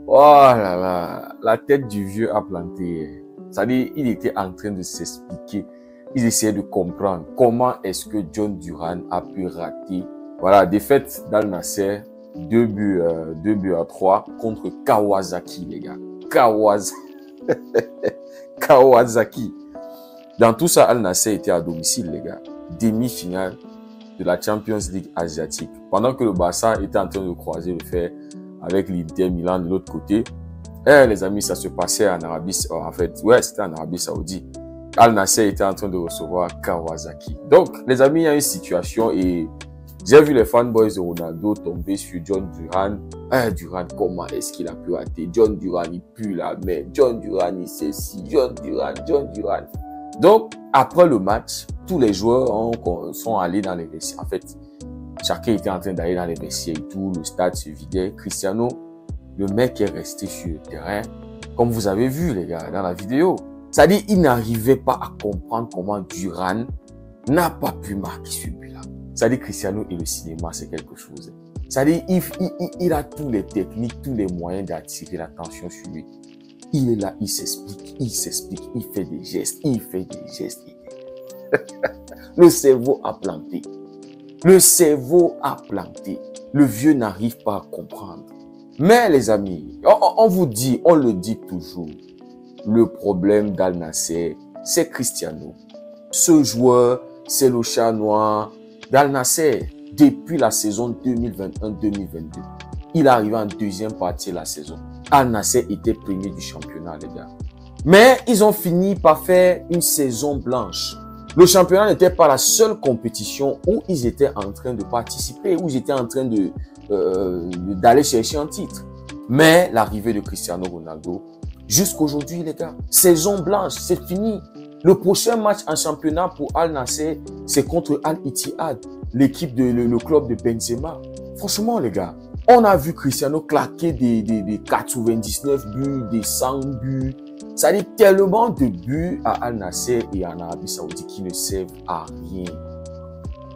Oh là là, la tête du vieux a planté. C'est-à-dire, il était en train de s'expliquer. Il essayait de comprendre comment est-ce que John Duran a pu rater. Voilà, défaite d'Al Nassr, 2 buts à 3 contre Kawasaki, les gars. Kawasaki. Dans tout ça, Al Nassr était à domicile, les gars. Demi-finale de la Champions League asiatique. Pendant que le Barça était en train de croiser le fer avec l'Inter Milan de l'autre côté. Les amis, ça se passait en Arabie Saoudite. En fait, ouais, c'était en Arabie Saoudite. Al Nassr était en train de recevoir Kawasaki. Donc, les amis, il y a une situation et j'ai vu les fanboys de Ronaldo tomber sur John Duran. Duran, comment est-ce qu'il a pu rater? John Duran, il pue la mer. John Duran, il sait si. John Duran. Donc, après le match, tous les joueurs sont allés dans les vestiaires. En fait, chacun était en train d'aller dans les vestiaires et tout. Le stade se vidait. Cristiano, le mec est resté sur le terrain. Comme vous avez vu, les gars, dans la vidéo. C'est-à-dire, il n'arrivait pas à comprendre comment Duran n'a pas pu marquer ce but-là. C'est-à-dire, Cristiano et le cinéma, c'est quelque chose. C'est-à-dire, il a tous les techniques, tous les moyens d'attirer l'attention sur lui. Il est là, il s'explique, il fait des gestes. Le cerveau a planté. Le vieux n'arrive pas à comprendre. Mais les amis, on vous dit, on le dit toujours, le problème d'Al Nassr, c'est Cristiano. Ce joueur, c'est le chat noir d'Al Nassr depuis la saison 2021-2022. Il est arrivé en deuxième partie de la saison. Al Nassr était premier du championnat, les gars. Mais ils ont fini par faire une saison blanche. Le championnat n'était pas la seule compétition où ils étaient en train de participer, où ils étaient en train d'aller chercher un titre. Mais l'arrivée de Cristiano Ronaldo, jusqu'aujourd'hui, les gars, saison blanche, c'est fini. Le prochain match en championnat pour Al Nassr, c'est contre Al Ittihad, l'équipe le club de Benzema. Franchement, les gars, on a vu Cristiano claquer des 99 buts, des 100 buts. Ça dit tellement de buts à Al Nassr et en Arabie Saoudite qui ne servent à rien.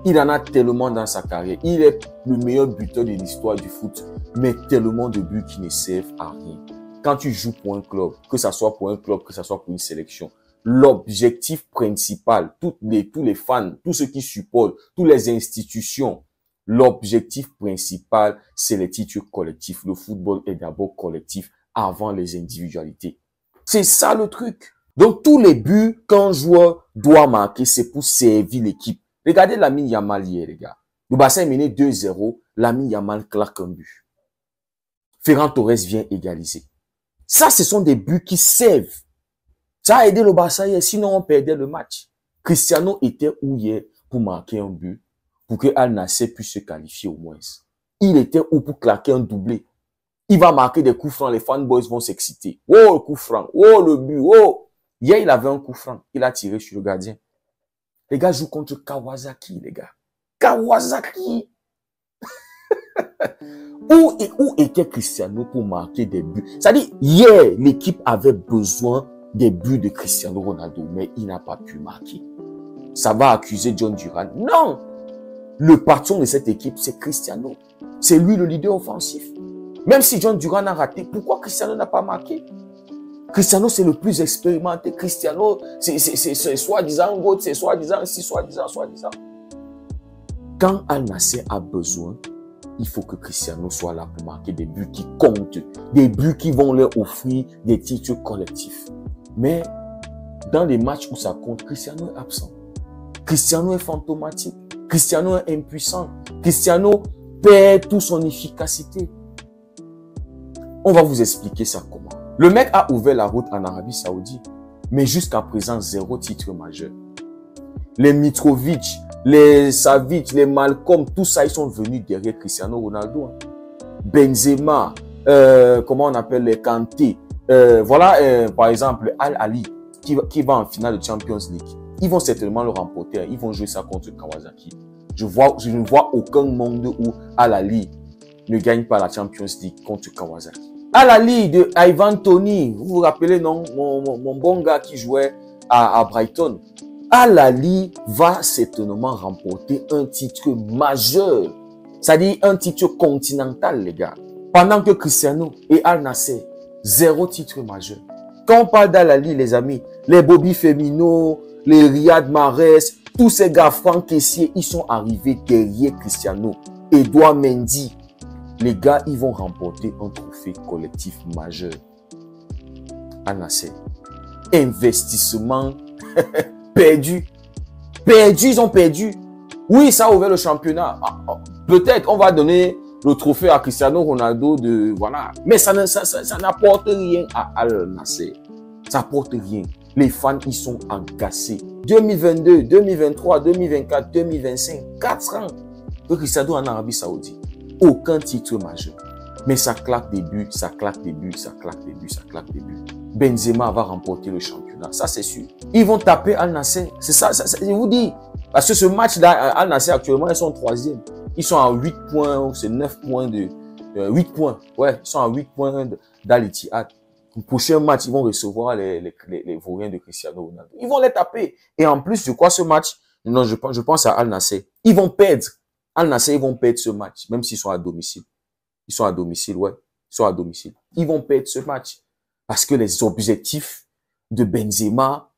Il en a tellement dans sa carrière. Il est le meilleur buteur de l'histoire du foot, mais tellement de buts qui ne servent à rien. Quand tu joues pour un club, que ça soit pour un club, que ça soit pour une sélection, l'objectif principal, tous les fans, tous ceux qui supportent, toutes les institutions, l'objectif principal, c'est les titres collectifs. Le football est d'abord collectif avant les individualités. C'est ça le truc. Donc, tous les buts qu'un joueur doit marquer, c'est pour servir l'équipe. Regardez Lamine Yamal hier, les gars. Le Barça est mené 2-0. Lamine Yamal claque un but. Ferran Torres vient égaliser. Ça, ce sont des buts qui servent. Ça a aidé le Barça hier, sinon on perdait le match. Cristiano était où hier pour marquer un but, pour que Al Nassr puisse se qualifier au moins. Il était où pour claquer un doublé. Il va marquer des coups francs, les fanboys vont s'exciter. Oh, le coup franc, oh, le but, oh. Hier, il avait un coup franc, il a tiré sur le gardien. Les gars jouent contre Kawasaki, les gars. Kawasaki. Où était Cristiano pour marquer des buts? C'est-à-dire, hier, l'équipe avait besoin des buts de Cristiano Ronaldo, mais il n'a pas pu marquer. Ça va accuser John Duran? Non! Le patron de cette équipe, c'est Cristiano. C'est lui le leader offensif. Même si John Duran a raté, pourquoi Cristiano n'a pas marqué? Cristiano, c'est le plus expérimenté. Cristiano, c'est soi-disant GOAT, c'est soi-disant ci, soi-disant. Quand Al Nassr a besoin il faut que Cristiano soit là pour marquer des buts qui comptent, des buts qui vont leur offrir des titres collectifs. Mais dans les matchs où ça compte, Cristiano est absent. Cristiano est fantomatique. Cristiano est impuissant. Cristiano perd toute son efficacité. On va vous expliquer ça comment. Le mec a ouvert la route en Arabie Saoudite, mais jusqu'à présent, 0 titre majeur. Les Mitrovic, les Savic, les Malcolm, tout ça, ils sont venus derrière Cristiano Ronaldo. Benzema, comment on appelle les Kanté. Voilà, par exemple, Al-Ali, qui va en finale de Champions League. Ils vont certainement le remporter. Ils vont jouer ça contre Kawasaki. Je ne vois aucun monde où Al-Ali ne gagne pas la Champions League contre Kawasaki. Al-Ali de Ivan Toney, vous vous rappelez, non? Mon bon gars qui jouait à Brighton. Al-Ali va certainement remporter un titre majeur. C'est-à-dire un titre continental, les gars. Pendant que Cristiano et Al Nassr, 0 titre majeur. Quand on parle d'Al-Ali, les amis, les Bobby Firmino, les Riyad Mahrez, tous ces gars, Franck Kessié, ils sont arrivés derrière Cristiano. Edouard Mendy. Les gars, ils vont remporter un trophée collectif majeur. Al Nassr. Investissement perdu. Ils ont perdu. Oui, ça a ouvert le championnat. Peut-être on va donner le trophée à Cristiano Ronaldo de voilà. Mais ça n'apporte rien à Al Nassr. Ça n'apporte rien. Les fans, ils sont agacés. 2022, 2023, 2024, 2025, 4 ans que Cristiano en Arabie Saoudite. Aucun titre majeur. Mais ça claque des buts, ça claque des buts, ça claque des buts, ça claque des buts. Benzema va remporter le championnat, ça c'est sûr. Ils vont taper Al Nassr, c'est ça, je vous dis. Parce que ce match-là, Al Nassr actuellement, ils sont 3e. Ils sont à 8 points, c'est 9 points de... 8 points, ouais, ils sont à 8 points d'Al Ittihad. Le prochain match, ils vont recevoir les Vauriens de Cristiano Ronaldo. Ils vont les taper. Et en plus, je crois ce match, non, je pense à Al Nassr. Ils vont perdre. Al Nassr, ils vont perdre ce match, même s'ils sont à domicile. Ils sont à domicile, ouais. Ils sont à domicile. Ils vont perdre ce match. Parce que les objectifs de Benzema,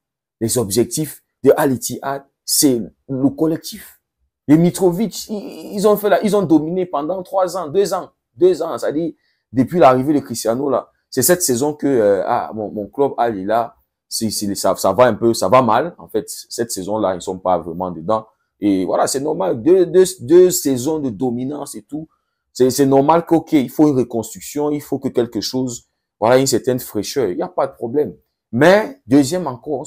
les objectifs de Al Ittihad, c'est le collectif. Les Mitrovic, ils ont dominé pendant 3 ans, 2 ans. 2 ans, c'est-à-dire, depuis l'arrivée de Cristiano, là. C'est cette saison que, mon club Al Hilal, ça va un peu, ça va mal. En fait, cette saison-là, ils sont pas vraiment dedans. Et voilà, c'est normal. Deux saisons de dominance et tout. C'est normal qu'ok, il faut une reconstruction, il faut que quelque chose, voilà, une certaine fraîcheur. Il n'y a pas de problème. Mais, deuxième encore,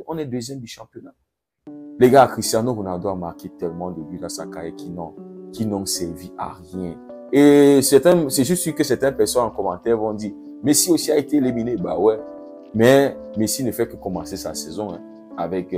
on est deuxième du championnat. Les gars, Cristiano Ronaldo a marqué tellement de buts dans sa carrière qui n'ont servi à rien. Et c'est juste sûr que certaines personnes en commentaire vont dire, Messi aussi a été éliminé. Bah ouais. Mais Messi ne fait que commencer sa saison, hein, avec,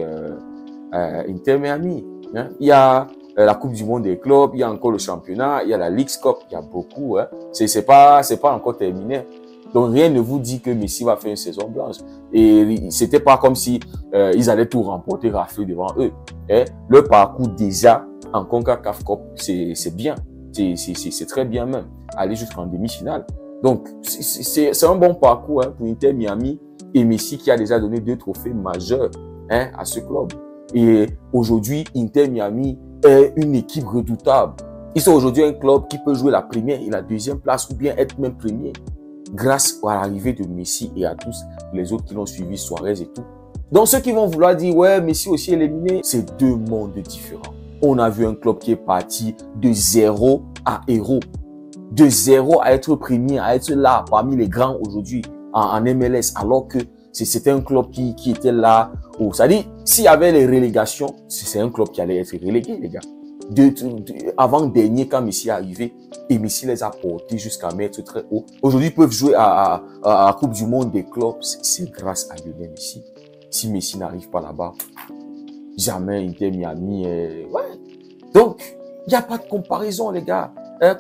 Inter Miami. Hein. Il y a la Coupe du Monde des clubs, il y a encore le championnat, il y a la Leagues Cup, il y a beaucoup. Hein. C'est pas encore terminé. Donc rien ne vous dit que Messi va faire une saison blanche. Et c'était pas comme si ils allaient tout remporter, rafler devant eux. Hein. Le parcours déjà en CONCACAF Cup, c'est bien, c'est très bien même. Aller jusqu'en demi-finale. Donc c'est un bon parcours, hein, pour Inter Miami et Messi qui a déjà donné 2 trophées majeurs, hein, à ce club. Et aujourd'hui, Inter Miami est une équipe redoutable. Ils sont aujourd'hui un club qui peut jouer la première et la deuxième place ou bien être même premier grâce à l'arrivée de Messi et à tous les autres qui l'ont suivi, Suarez et tout. Donc ceux qui vont vouloir dire ouais, Messi aussi éliminé, c'est 2 mondes différents. On a vu un club qui est parti de 0 à héros. De 0 à être premier, à être là parmi les grands aujourd'hui en MLS, alors que c'était un club qui était là. C'est-à-dire, s'il y avait les relégations, c'est un club qui allait être relégué, les gars. Avant dernier, quand Messi est arrivé, et Messi les a portés jusqu'à mettre très haut. Aujourd'hui, ils peuvent jouer à la Coupe du Monde des clubs. C'est grâce à Lionel Messi. Si Messi n'arrive pas là-bas, jamais Inter Miami. Ouais. Donc, il n'y a pas de comparaison, les gars.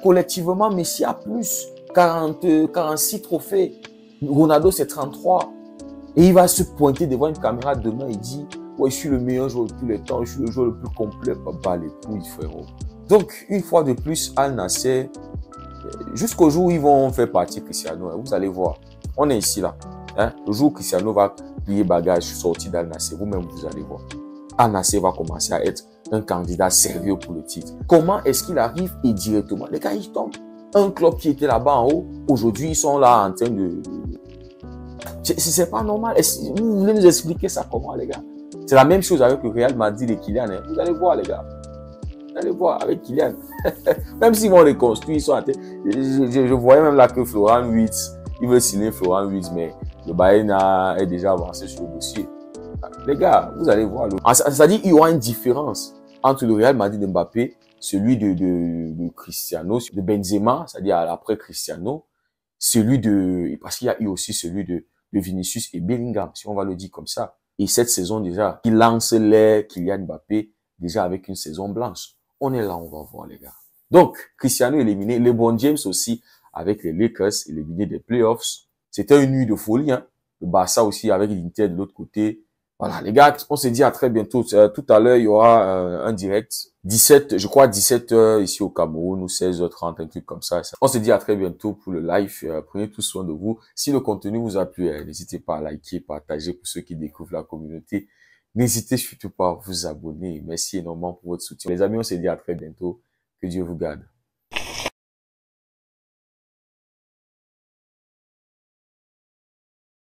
Collectivement, Messi a plus 46 trophées. Ronaldo, c'est 33. Et il va se pointer devant une caméra demain et dire ouais, je suis le meilleur joueur de tous les temps, je suis le joueur le plus complet. Pas les couilles, frérot. Donc, une fois de plus, Al Nassr, jusqu'au jour où ils vont faire partie Cristiano, vous allez voir. On est ici, là. Hein? Le jour où Cristiano va plier bagage, sortir d'Al Nassr, vous-même, vous allez voir. Al Nassr va commencer à être un candidat sérieux pour le titre. Comment est-ce qu'il arrive et directement, les gars, ils tombent. Un club qui était là-bas en haut, aujourd'hui, ils sont là en train de... C'est pas normal. Vous voulez nous expliquer ça comment, les gars? C'est la même chose avec le Real Madrid et Kylian. Hein. Vous allez voir, les gars. Vous allez voir avec Kylian. Même s'ils vont reconstruire, ils sont en train... Je voyais même là que Florent Wirtz, il veut signer Florent Wirtz, mais le Bayern est déjà avancé sur le dossier. Les gars, vous allez voir. C'est-à-dire qu'il y aura une différence entre le Real Madrid de Mbappé, celui de Cristiano, de Benzema, c'est-à-dire après Cristiano, celui de... Parce qu'il y a eu aussi celui de Vinicius et Bellingham, si on va le dire comme ça. Et cette saison déjà, qui lance les Kylian Mbappé déjà avec une saison blanche. On est là, on va voir les gars. Donc, Cristiano éliminé, LeBron James aussi avec les Lakers éliminé des playoffs. C'était une nuit de folie, hein. Le Barça aussi avec l'Inter de l'autre côté. Voilà, les gars, on se dit à très bientôt. Tout à l'heure, il y aura un direct. 17h ici au Cameroun ou 16h30, un truc comme ça. On se dit à très bientôt pour le live. Prenez tout soin de vous. Si le contenu vous a plu, n'hésitez pas à liker, partager pour ceux qui découvrent la communauté. N'hésitez surtout pas à vous abonner. Merci énormément pour votre soutien. Les amis, on se dit à très bientôt. Que Dieu vous garde.